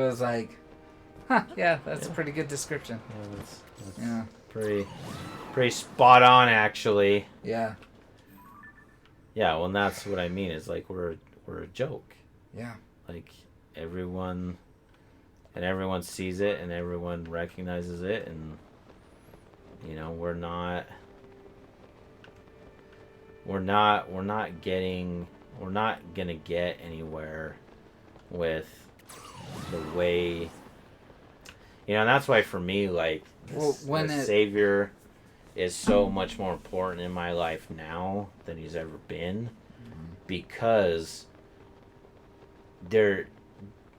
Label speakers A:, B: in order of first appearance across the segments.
A: was like, huh, yeah, that's a pretty good description.
B: Yeah, that's
A: Yeah.
B: pretty spot on, actually.
A: Yeah.
B: Yeah, well, and that's what I mean. Is like we're a joke.
A: Yeah.
B: Like everyone sees it and everyone recognizes it, and we're not gonna get anywhere with the way, and that's why for me, like, the Savior is so much more important in my life now than he's ever been, because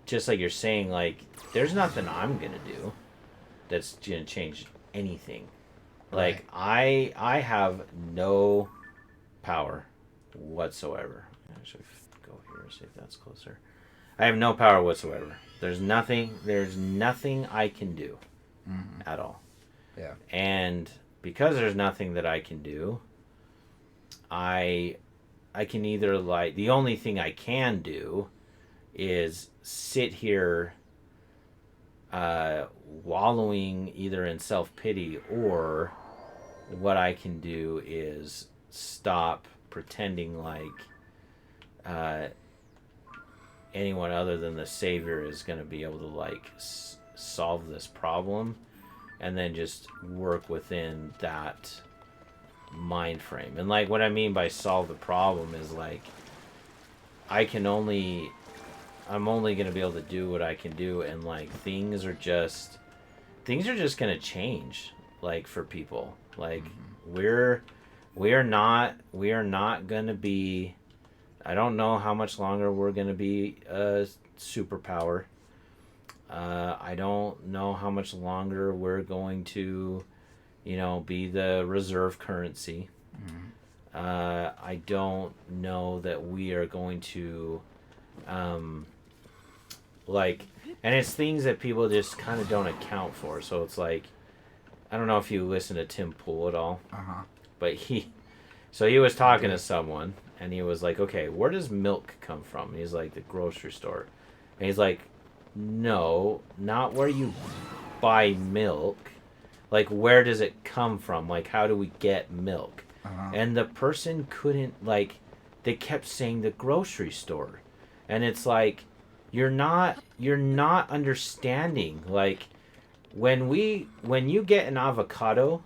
B: just like you're saying, like, there's nothing I'm gonna do that's gonna change anything. Like, I have no power whatsoever. Actually, go here and see if that's closer. I have no power whatsoever. There's nothing I can do at all.
A: Yeah.
B: And because there's nothing that I can do, I can either, like, the only thing I can do is sit here wallowing either in self-pity, or what I can do is stop pretending like anyone other than the Savior is going to be able to, like, solve this problem, and then just work within that mind frame. And, like, what I mean by solve the problem is, like, I'm only going to be able to do what I can do, and, like, things are just going to change, like, for people. Like, we are not going to be, I don't know how much longer we're going to be a superpower. I don't know how much longer we're going to, be the reserve currency. I don't know that we are going to, like, and it's things that people just kind of don't account for. So it's like, I don't know if you listen to Tim Pool at all, but he was talking to someone, and he was like, okay, where does milk come from? And he's like, the grocery store. And he's like, no, not where you buy milk. Like, where does it come from? Like, how do we get milk? And the person couldn't, like, they kept saying the grocery store. And it's like, you're not understanding. Like, when you get an avocado,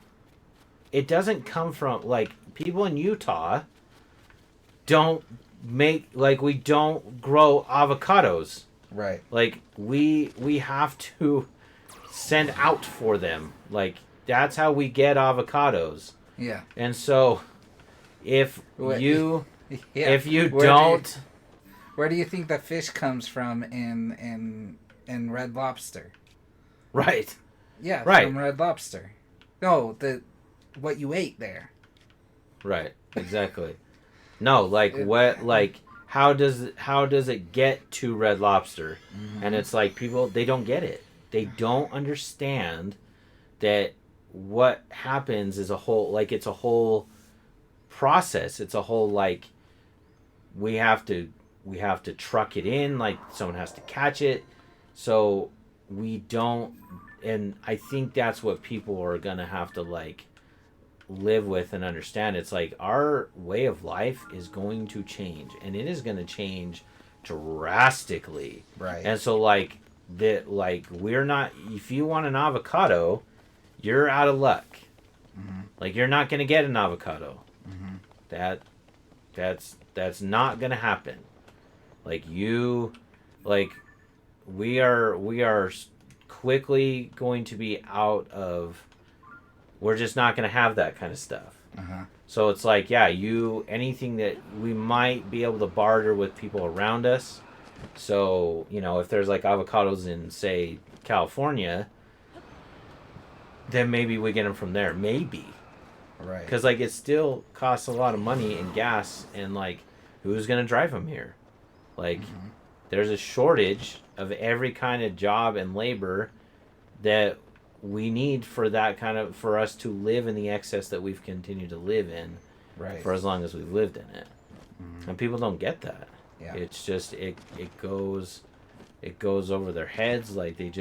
B: it doesn't come from, like, people in Utah don't make, like, we don't grow avocados.
A: Right.
B: Like, we have to send out for them. Like, that's how we get avocados.
A: Yeah.
B: And so if you
A: where do you think the fish comes from in Red Lobster?
B: Right.
A: Yeah,
B: right.
A: From Red Lobster. No, what you ate there.
B: Right. Exactly. No, like, what, like, how does it get to Red Lobster? And it's like, people, they don't get it. They don't understand that what happens is a whole, like, it's a whole process. It's a whole, like, we have to truck it in, like, someone has to catch it. So we don't, and I think that's what people are gonna have to, like, live with and understand. It's like, our way of life is going to change, and it is going to change drastically.
A: Right.
B: And so, like, we're not, if you want an avocado, you're out of luck. Like, you're not going to get an avocado. That's not going to happen. Like, we are quickly going to be out of, we're just not going to have that kind of stuff. So it's like, yeah, anything that we might be able to barter with people around us. So, if there's, like, avocados in, say, California, then maybe we get them from there. Maybe.
A: Right.
B: Because, like, it still costs a lot of money and gas, and, like, who's going to drive them here? Like, there's a shortage of every kind of job and labor that we need for us to live in the excess that we've continued to live in for as long as we've lived in it. And people don't get that.
A: Yeah.
B: It's just, it goes it goes over their heads. Like they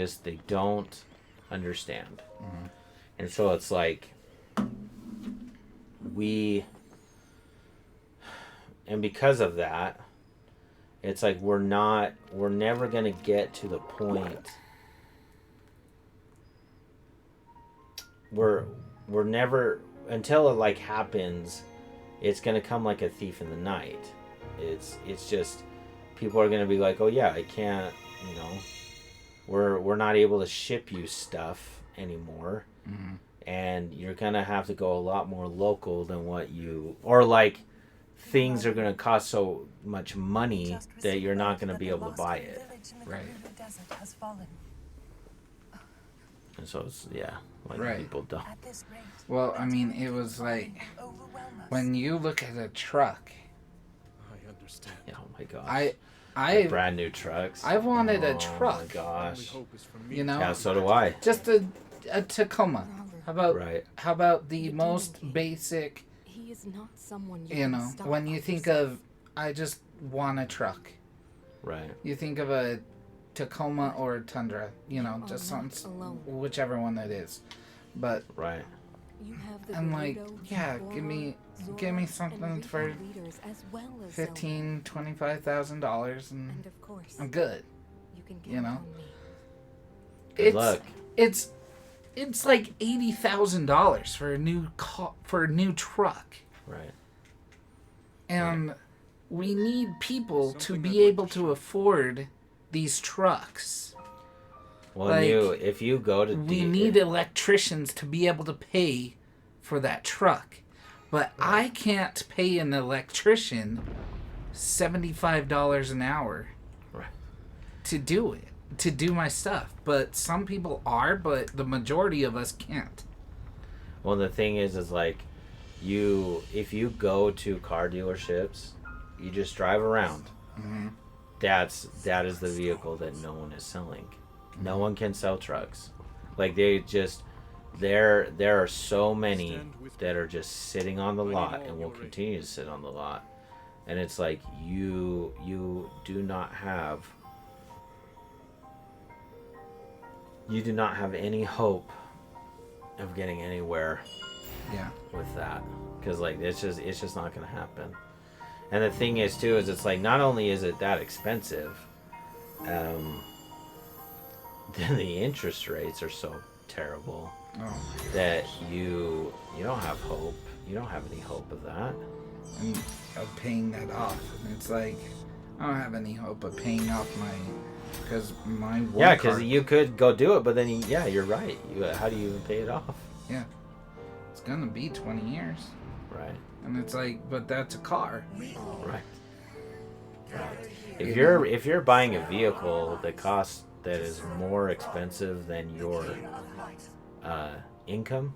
B: don't understand.
A: Mm-hmm.
B: And so it's like and because of that, it's like we're never going to get to the point. We're never, until it like happens, it's going to come like a thief in the night. It's just, people are going to be like, oh yeah, I can't, we're not able to ship you stuff anymore.
A: Mm-hmm.
B: And you're going to have to go a lot more local than or like things are going to cost so much money that you're not going to be able to buy it.
A: Right.
B: And so it's,
A: right.
B: People don't.
A: Well, I mean, it was like, when you look at a truck.
C: I understand.
B: Oh my gosh.
A: I
B: brand new trucks.
A: I wanted a truck.
B: Oh my gosh.
A: Yeah,
B: so do I.
A: Just a Tacoma. How about the most basic?
D: He is not someone
A: when you think of, I just want a truck.
B: Right.
A: You think of a Tacoma or a Tundra. Just something, whichever one it is. But
B: right.
A: I'm like, yeah, give me something for $25,000 and I'm good.
B: Good luck.
A: It's like $80,000 for a new truck.
B: Right.
A: And we need people to be able to afford these trucks.
B: Well, if you go to...
A: We need electricians to be able to pay for that truck. But I can't pay an electrician $75 an hour to do it, to do my stuff. But some people are, but the majority of us can't.
B: Well, the thing is like, if you go to car dealerships, you just drive around.
A: Mm-hmm.
B: That is the vehicle that no one is selling. No one can sell trucks. Like there are so many that are just sitting on the lot and will continue to sit on the lot. And it's like you do not have any hope of getting anywhere with that, because like it's just not going to happen. And the thing is too is it's like, not only is it that expensive, then the interest rates are so terrible that you don't have hope. You don't have any hope of that.
A: And of paying that off. And it's like, I don't have any hope of paying off because
B: you could go do it, but then you're right. How do you even pay it off?
A: Yeah, it's gonna be 20 years.
B: Right.
A: And it's like, but that's a car.
B: Right. If you're buying a vehicle that is more expensive than your income,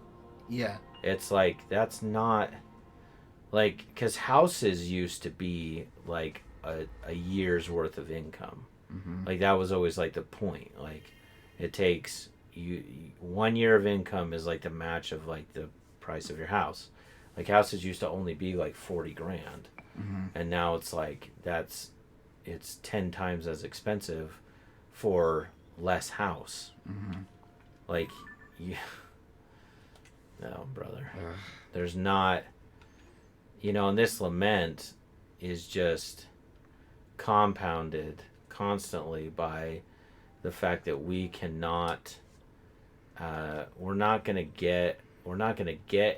B: it's like, that's not like, because houses used to be like a year's worth of income.
A: Mm-hmm.
B: Like that was always like the point. Like it takes 1 year of income is like the match of like the price of your house. Like houses used to only be like 40 grand.
A: Mm-hmm.
B: And now it's like it's 10 times as expensive for less house.
A: Mm-hmm.
B: Like, no, brother. There's not, and this lament is just compounded constantly by the fact that we cannot, we're not going to get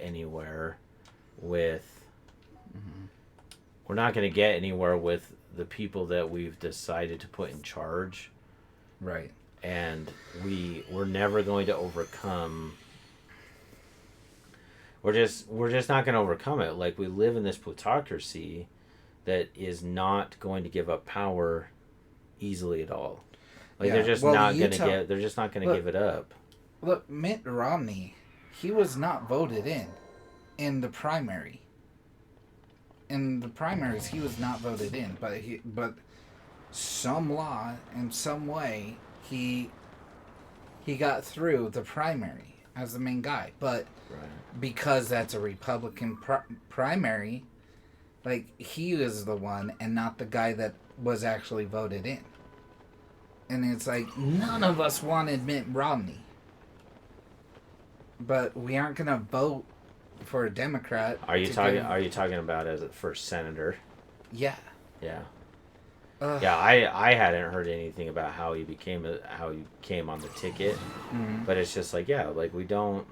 B: anywhere with, we're not going to get anywhere with the people that we've decided to put in charge.
A: Right.
B: And we're never going to overcome. We're just not going to overcome it. Like, we live in this plutocracy that is not going to give up power easily at all. Like they're just not going to they're just not going to give it up.
A: Look, Mitt Romney, he was not voted in the primary. In the primaries, he was not voted in, but some law in some way he got through the primary as the main guy. But because that's a Republican primary, like, he is the one and not the guy that was actually voted in. And it's like, none of us want to admit Romney. But we aren't going to vote for a Democrat.
B: Are you talking about as a first senator?
A: Yeah.
B: Yeah.
A: Ugh.
B: Yeah, I hadn't heard anything about how he came on the ticket.
A: Mhm.
B: But it's just like, yeah, like we don't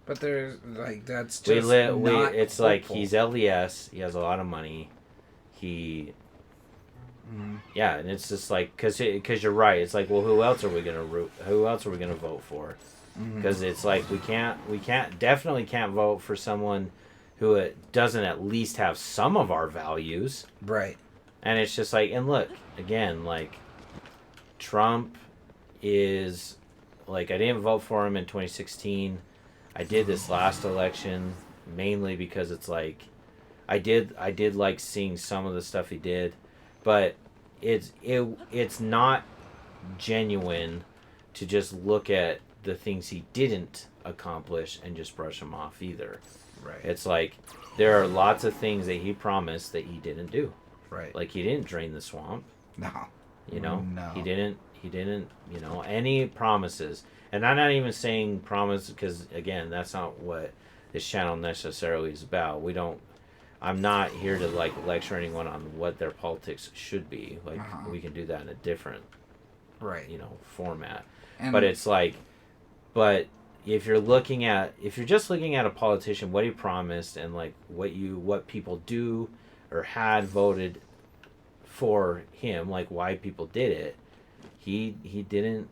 A: But there's, like, that's
B: we
A: just
B: live
A: not
B: it's like
A: hopeful.
B: he's LDS, he has a lot of money. He Yeah, and it's just like cuz you're right. It's like, well, who else are we going to vote for? Because it's like we definitely can't vote for someone who doesn't at least have some of our values.
A: Right.
B: And it's just like, and look, again, like, Trump is, like, I didn't vote for him in 2016. I did this last election mainly because it's like, I did like seeing some of the stuff he did, but it's not genuine to just look at the things he didn't accomplish and just brush them off either.
A: Right.
B: It's like, there are lots of things that he promised that he didn't do.
A: Right.
B: Like, he didn't drain the swamp.
A: No.
B: You know?
A: No.
B: He didn't, you know, any promises. And I'm not even saying promise because, again, that's not what this channel necessarily is about. I'm not here to, like, lecture anyone on what their politics should be. Like, we can do that in a different,
A: right,
B: you know, format.
A: And
B: but it's like, but if you're just looking at a politician, what he promised and, like, what people do or had voted for him, like why people did it, he didn't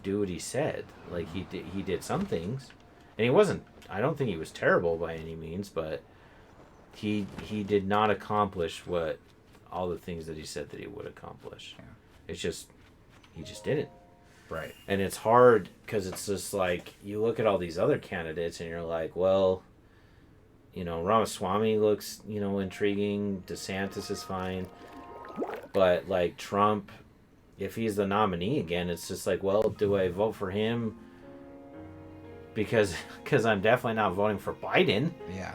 B: do what he said. Like, he did some things, and I don't think he was terrible by any means, but he did not accomplish what all the things that he said that he would accomplish.
A: Yeah.
B: It's just he just didn't.
A: Right.
B: And it's hard because it's just like you look at all these other candidates and you're like, well, you know, Ramaswamy looks, you know, intriguing. DeSantis is fine. But, like, Trump, if he's the nominee again, it's just like, well, do I vote for him? Because I'm definitely not voting for Biden.
A: Yeah.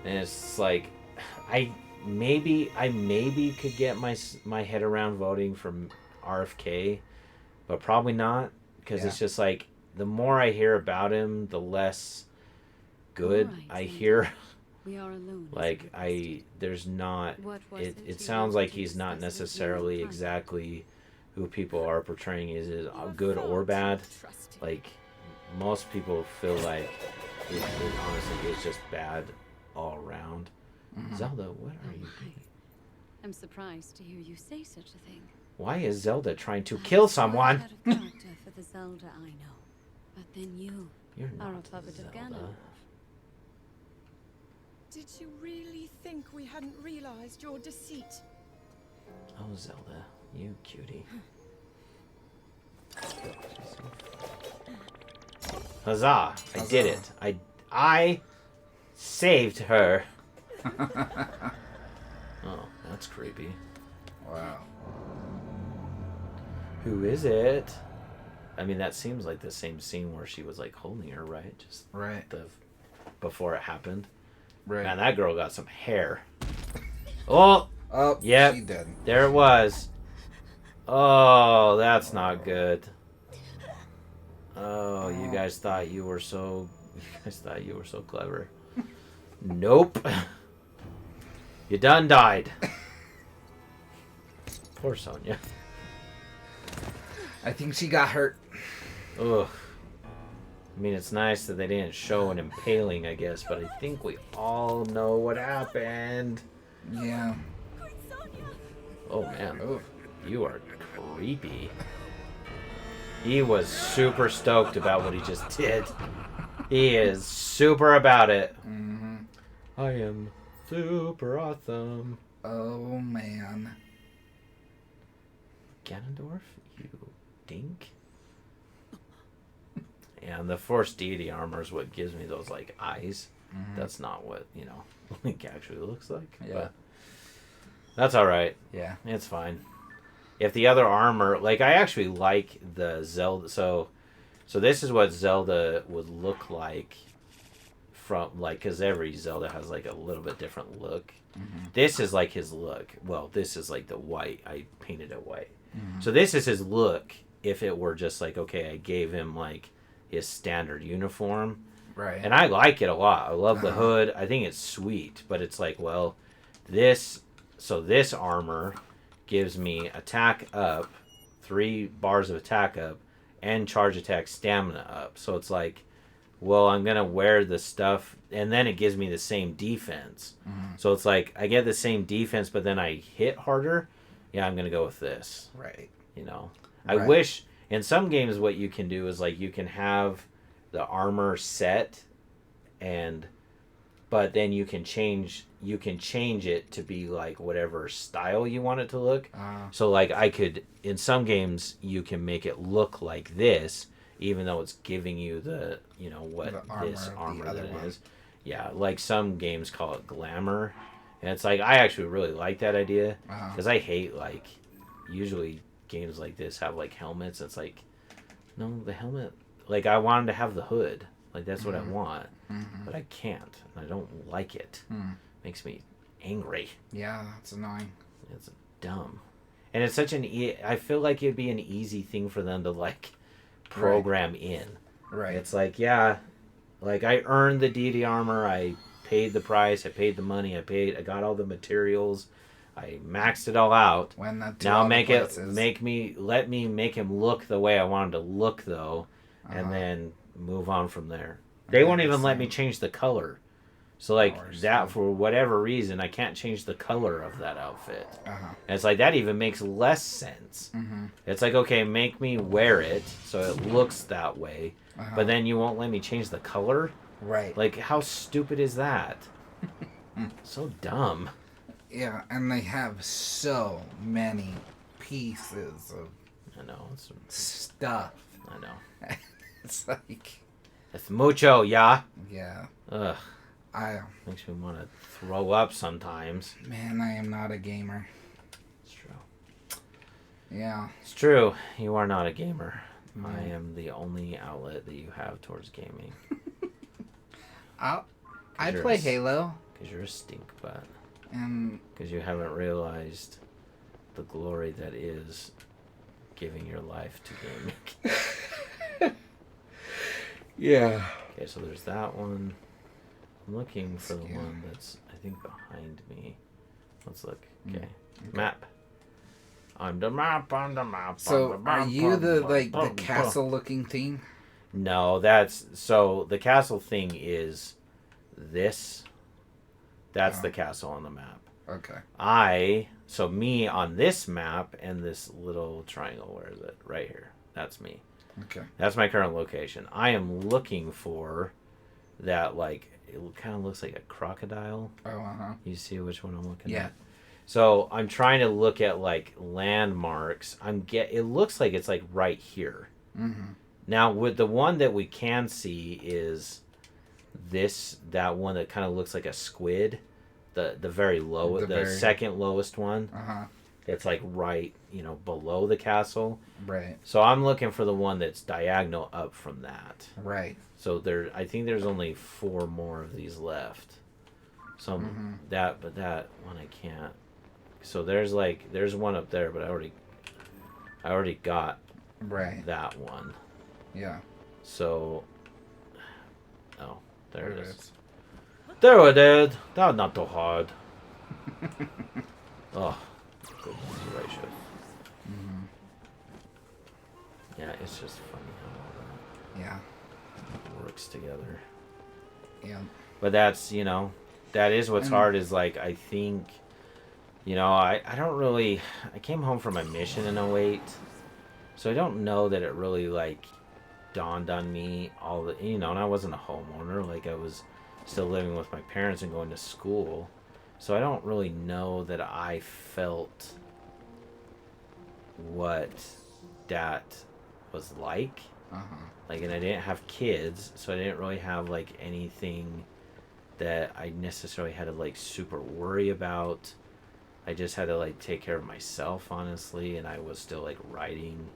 B: And it's like, I maybe could get my head around voting for RFK, but probably not. Because it's just like, the more I hear about him, the less good I hear.
D: We are alone.
B: Like, there's not, it sounds like he's not necessarily exactly who people are portraying as good or bad. Like, most people feel like it honestly is just bad all around. Zelda, what are you doing?
D: I'm surprised to hear you say such a thing.
B: Why is Zelda trying to kill someone?
D: Out of character for the Zelda I know, but then you
B: You're
D: are
B: not
D: a puppet of
B: Zelda.
D: Ganon.
E: Did you really think we hadn't realized your deceit?
B: Oh, Zelda, you cutie. Huzzah! I did it. I saved her. Oh, that's creepy.
A: Wow.
B: Who is it? I mean, that seems like the same scene where she was, like, holding her, right? Just
A: Right.
B: before it happened.
A: Right.
B: Man, that girl got some hair. Oh,
A: Oh,
B: yep.
A: she did.
B: There it was. Oh, that's not good. Oh, you guys thought you were so clever. Nope. You done died. Poor Sonya.
A: I think she got hurt.
B: Ugh. I mean, it's nice that they didn't show an impaling, I guess, but I think we all know what happened.
A: Yeah.
B: Oh, man.
A: Oh.
B: You are creepy. He was super stoked about what he just did. He is super about it.
A: Mm-hmm.
B: I am super awesome.
A: Oh, man.
B: Ganondorf, you dink. And the Force Deity armor is what gives me those, like, eyes.
A: Mm-hmm.
B: That's not what, you know, Link actually looks like.
A: Yeah.
B: But that's alright.
A: Yeah.
B: It's fine. If the other armor, like, I actually like the Zelda, so this is what Zelda would look like from, like, because every Zelda has, like, a little bit different look.
A: Mm-hmm.
B: This is, like, his look. Well, this is, like, the white. I painted it white. So this is his look. If it were just like, okay, I gave him like his standard uniform,
A: Right.
B: and I like it a lot. I love the hood. I think it's sweet, but it's like, well, this armor gives me attack up, 3 bars of attack up, and charge attack stamina up. So it's like, well, I'm gonna wear the stuff, and then it gives me the same defense. So it's like I get the same defense, but then I hit harder. Yeah, I'm gonna go with this.
A: Right.
B: You know, I
A: Right.
B: wish in some games what you can do is like you can have the armor set, but then you can change it to be like whatever style you want it to look. So like I could, in some games you can make it look like this, even though it's giving you the, you know, what
A: The armor
B: this
A: of the
B: armor
A: other
B: that
A: one.
B: it is. Yeah, like some games call it glamour, and it's like I actually really like that idea because I hate like usually games like this have like helmets. It's like, no, the helmet, like I want 'em to have the hood, like that's what I want, but I can't, and I don't like it. Makes me angry.
A: Yeah, that's annoying.
B: It's dumb, and it's such I feel like it'd be an easy thing for them to like program in.
A: Right.
B: It's like, yeah, like I earned the deity armor, I paid the price, I paid the money, I got all the materials, I maxed it all out.
A: When that
B: Now let me make him look the way I want him to look though, and then move on from there. They won't even let me change the color. So like that, for whatever reason, I can't change the color of that outfit. And it's like that even makes less sense. It's like, okay, make me wear it so it looks that way, but then you won't let me change the color?
A: Right.
B: Like, how stupid is that? So dumb.
A: Yeah, and they have so many pieces of
B: I know.
A: stuff.
B: I know.
A: It's like,
B: It's mucho, yeah?
A: yeah.
B: Ugh. Makes me want to throw up sometimes.
A: Man, I am not a gamer.
B: It's true.
A: Yeah.
B: It's true. You are not a gamer. I am the only outlet that you have towards gaming.
A: I play Halo.
B: Because you're a stink butt.
A: And
B: Because you haven't realized the glory that is giving your life to gaming.
A: yeah.
B: Okay, so there's that one. I'm looking for the
A: Yeah.
B: one that's, I think, behind me. Let's look. Okay. Map. I'm the map on the map.
A: So
B: on the
A: are
B: map,
A: you
B: on
A: the castle looking thing?
B: No, so the castle thing is this. That's the castle on the map.
A: Okay.
B: So me on this map and this little triangle, where is it? Right here. That's me.
A: Okay.
B: That's my current location. I am looking for that, like, it kind of looks like a crocodile.
A: Oh,
B: You see which one I'm looking
A: Yeah.
B: at? So I'm trying to look at, like, landmarks. It looks like it's, like, right here. Now, with the one that we can see is that one that kind of looks like a squid. The very low, the second lowest one. It's like right, below the castle.
A: Right.
B: So I'm looking for the one that's diagonal up from that.
A: Right.
B: So I think there's only 4 more of these left. So but that one I can't. So there's one up there, but I already got that one.
A: Yeah.
B: So, there it is. There it is. That's not too hard. Oh, goodness gracious. Yeah, it's just funny how all that works together.
A: Yeah.
B: But that's, that is what's hard is, like, I think, I don't really, I came home from a mission in 08, so I don't know that it really, like, dawned on me and I wasn't a homeowner, like, I was still living with my parents and going to school, so I don't really know that I felt what that was like. Like, and I didn't have kids, so I didn't really have, like, anything that I necessarily had to, like, super worry about. I just had to, like, take care of myself, honestly, and I was still, like, writing,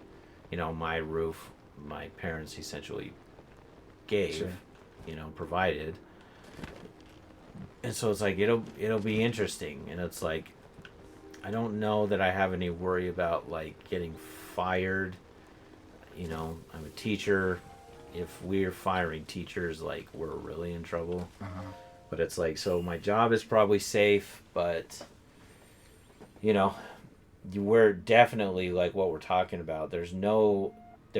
B: my roof, my parents essentially gave, provided. And so it's like, it'll be interesting, and it's like, I don't know that I have any worry about like getting fired. You know, I'm a teacher. If we're firing teachers, like we're really in trouble. But it's like, so my job is probably safe, but you know, we're definitely like what we're talking about. There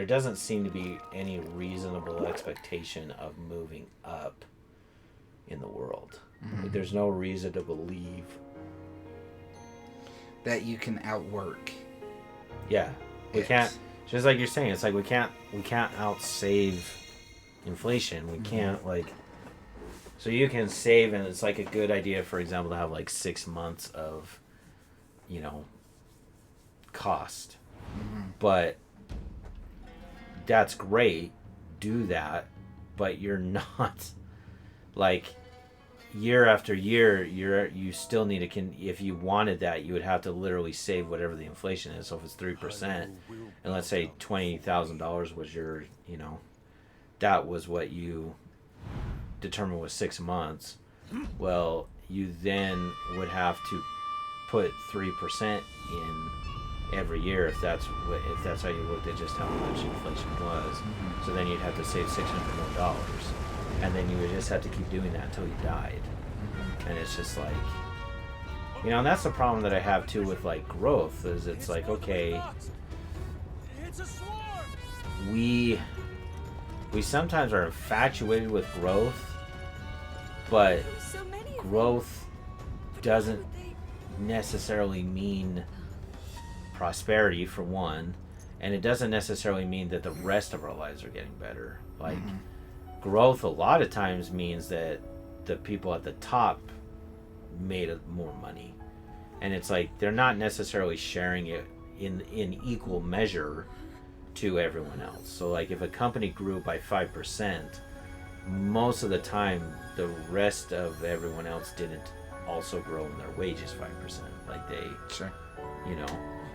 B: doesn't seem to be any reasonable expectation of moving up in the world. Like, there's no reason to believe
A: that you can outwork.
B: Yeah, we
A: it.
B: can't. Just like you're saying, it's like we can't outsave inflation. We can't like. So you can save, and it's like a good idea, for example, to have like 6 months of, you know, cost. But that's great. Do that, but you're not like year after year. You still need to if you wanted that, you would have to literally save whatever the inflation is. So if it's 3%, and let's say $20,000 was your, you know, that was what you determined was 6 months. Well, you then would have to put 3% in every year if that's how you looked at just how much inflation was. So then you'd have to save $600 more, and then you would just have to keep doing that until you died. And it's just like, you know, and that's the problem that I have too with like growth, is it's like, okay, we sometimes are infatuated with growth, but growth doesn't necessarily mean prosperity, for one, and it doesn't necessarily mean that the rest of our lives are getting better. Like growth a lot of times means that the people at the top made more money, and it's like they're not necessarily sharing it in equal measure to everyone else. So like if a company grew by 5%, most of the time the rest of everyone else didn't also grow in their wages 5%. Like they,
A: Sure.
B: you know,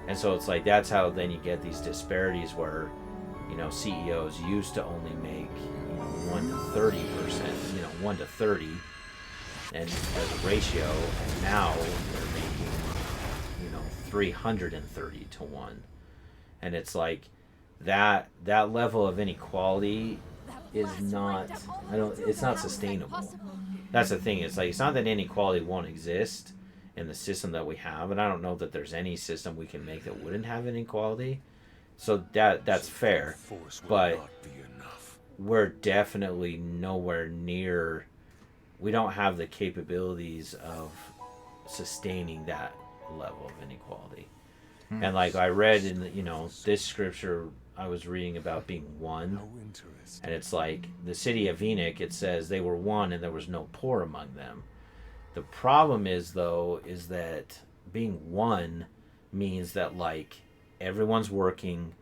B: and so it's like that's how then you get these disparities where, you know, CEOs used to only make, you know, 1 to 30%, you know, 1 to 30, and as a ratio, and now they're making, you know, 330 to 1, and it's like that level of inequality is not, it's not sustainable. That's the thing. It's like, it's not that inequality won't exist in the system that we have, and I don't know that there's any system we can make that wouldn't have inequality. So that's fair, but we're definitely nowhere near. We don't have the capabilities of sustaining that level of inequality. And like I read in the, you know, this scripture I was reading about being one, and it's like the city of Enoch, it says they were one and there was no poor among them. The problem is, though, is that being one means that like everyone's working,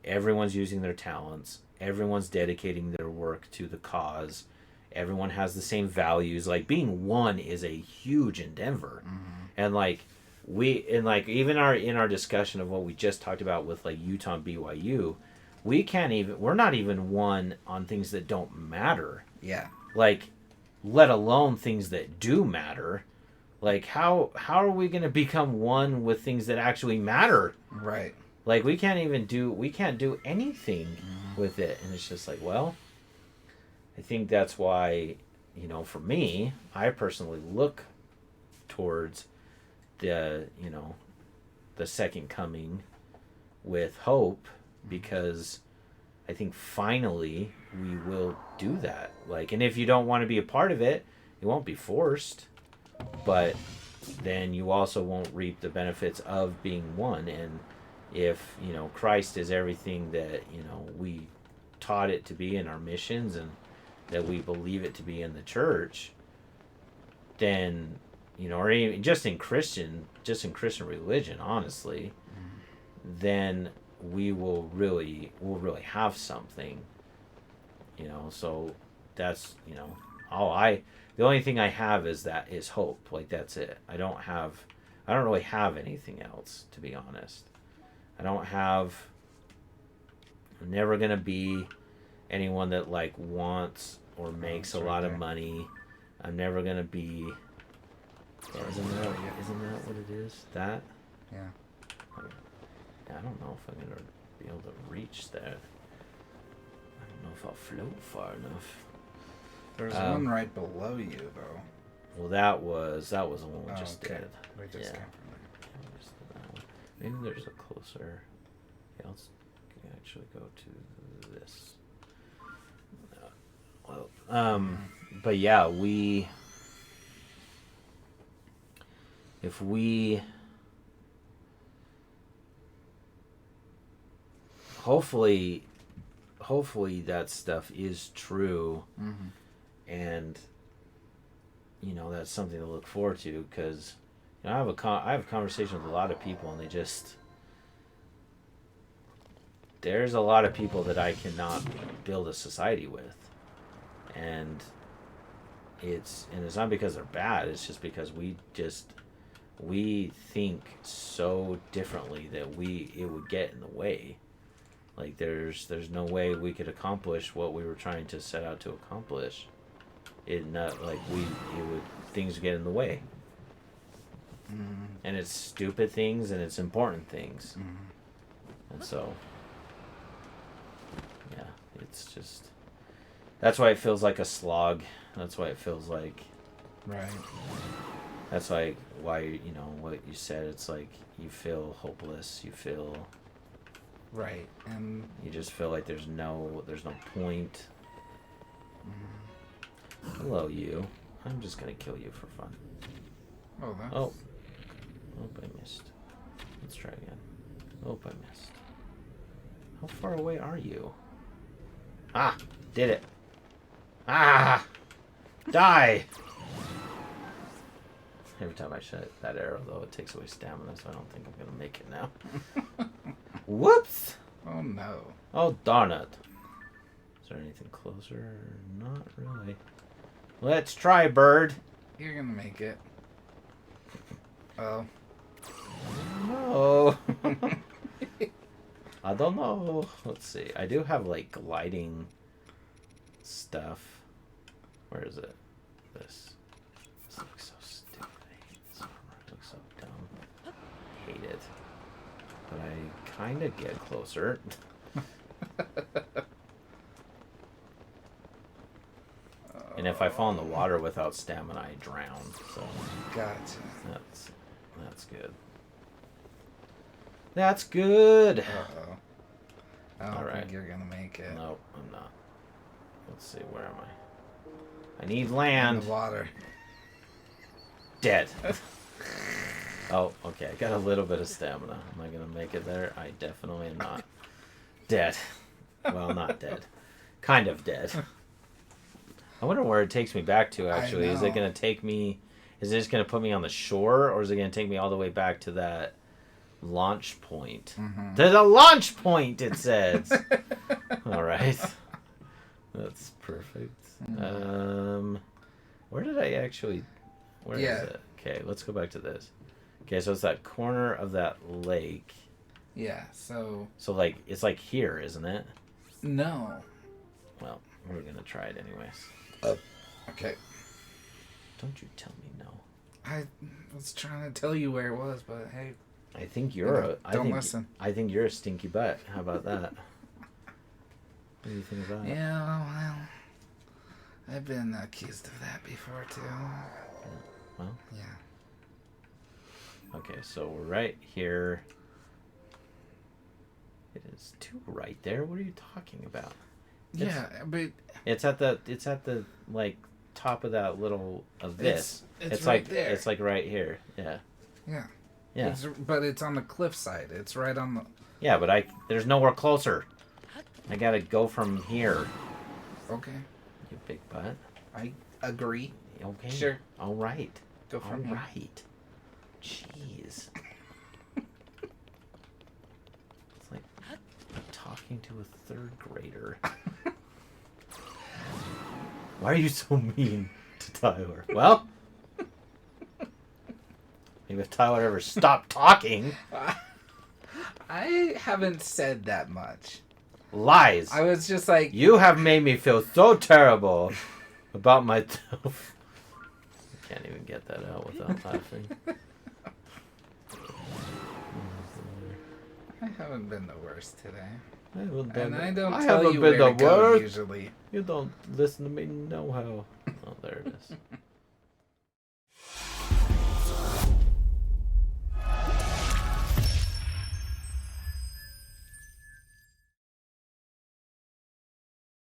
B: everyone's using their talents, everyone's dedicating their work to the cause, everyone has the same values. Like being one is a huge endeavor. And like even in our discussion of what we just talked about with like Utah and BYU, we're not even one on things that don't matter.
A: Yeah.
B: Like, let alone things that do matter. Like how are we going to become one with things that actually matter?
A: Right.
B: Like we can't do anything with it. And it's just like, well, I think that's why, you know, for me, I personally look towards the, you know, the second coming with hope, because I think finally we will do that. Like, and if you don't want to be a part of it, it won't be forced, but then you also won't reap the benefits of being one. And if, you know, Christ is everything that, you know, we taught it to be in our missions and that we believe it to be in the church, then, you know, or even just in Christian religion, honestly, then we'll really have something, you know. So that's, you know, the only thing I have is hope. Like that's it. I don't really have anything else, to be honest. I'm never gonna be anyone that like wants or makes a lot of money. I'm never gonna be. Isn't that what it is? That
A: Yeah.
B: I don't know if I'm gonna be able to reach that. I don't know if I'll float far enough.
A: There's one right below you, though.
B: Well, that was the one we just
A: okay.
B: did.
A: We just
B: Yeah.
A: came from
B: We just did that one. Maybe there's a closer. Yeah, let's actually go to this. Well, but yeah, if we hopefully that stuff is true, and that's something to look forward to, because I have a conversation with a lot of people, and there's a lot of people that I cannot build a society with, and it's not because they're bad. It's just because we think so differently that it would get in the way. Like there's no way we could accomplish what we were trying to set out to accomplish. Things would get in the way. And it's stupid things and it's important things. And so yeah, it's just, that's why it feels like a slog. That's why it feels like,
A: right.
B: that's why what you said, it's like you feel hopeless, you feel
A: right, and
B: you just feel like there's no point. Hello, you. I'm just gonna kill you for fun.
A: oh, that's...
B: Oh, I missed. Let's try again. Oh, I missed. How far away are you? Ah, did it. Ah, die. Every time I shoot that arrow, though, it takes away stamina, so I don't think I'm gonna make it now. Whoops!
A: Oh no.
B: Oh, darn it. Is there anything closer? Not really. Let's try, bird.
A: You're gonna make it. Oh.
B: No. I don't know. Let's see. I do have, like, gliding stuff. Where is it? This looks so stupid. I hate this armor. It looks so dumb. I hate it. But I kind of get closer. And if I fall in the water without stamina, I drown. So
A: Gotcha.
B: that's good. That's good.
A: Uh-oh. I don't
B: Alright.
A: think you're gonna make it.
B: Nope, I'm not. Let's see, where am I? I need
A: In
B: land.
A: the water.
B: Dead. Oh, okay. I got a little bit of stamina. Am I gonna make it there? I definitely am not. Dead. Well, not dead. Kind of dead. I wonder where it takes me back to, actually. Is it gonna take me... Is it just gonna put me on the shore, or is it gonna take me all the way back to that launch point? There's a launch point, it says! Alright. That's perfect. Where did I actually... Where is it? Okay, let's go back to this. Okay, so it's that corner of that lake.
A: Yeah, so...
B: So, like, it's like here, isn't it?
A: No.
B: Well, we're gonna try it anyways.
A: Okay.
B: Don't you tell me no.
A: I was trying to tell you where it was, but hey...
B: I think you're
A: Don't listen.
B: I think you're a stinky butt. How about that? What do you think of that?
A: Yeah, well... I've been accused of that before, too.
B: Well,
A: Yeah.
B: okay, so we're right here. It is too right there. What are you talking about?
A: Yeah, but...
B: It's at the like top of that little of this.
A: It's
B: like
A: right there.
B: It's like right here. Yeah.
A: Yeah.
B: Yeah.
A: But it's on the cliff side. It's right on the...
B: Yeah, but there's nowhere closer. I gotta go from here.
A: Okay.
B: You big butt.
A: I agree.
B: Okay.
A: Sure.
B: All right.
A: Go from
B: All
A: here.
B: right. Jeez. It's like talking to a third grader. Why are you so mean to Tyler? Well, maybe if Tyler ever stopped talking.
A: I haven't said that much.
B: Lies.
A: I was just like...
B: You have made me feel so terrible about myself. I can't even get that out without laughing.
A: haven't been the worst today.
B: I haven't done
A: And
B: it.
A: I don't
B: I
A: tell
B: haven't
A: you
B: been
A: where
B: the
A: to go
B: worst.
A: usually.
B: You don't listen to me, no how. Oh, there it is.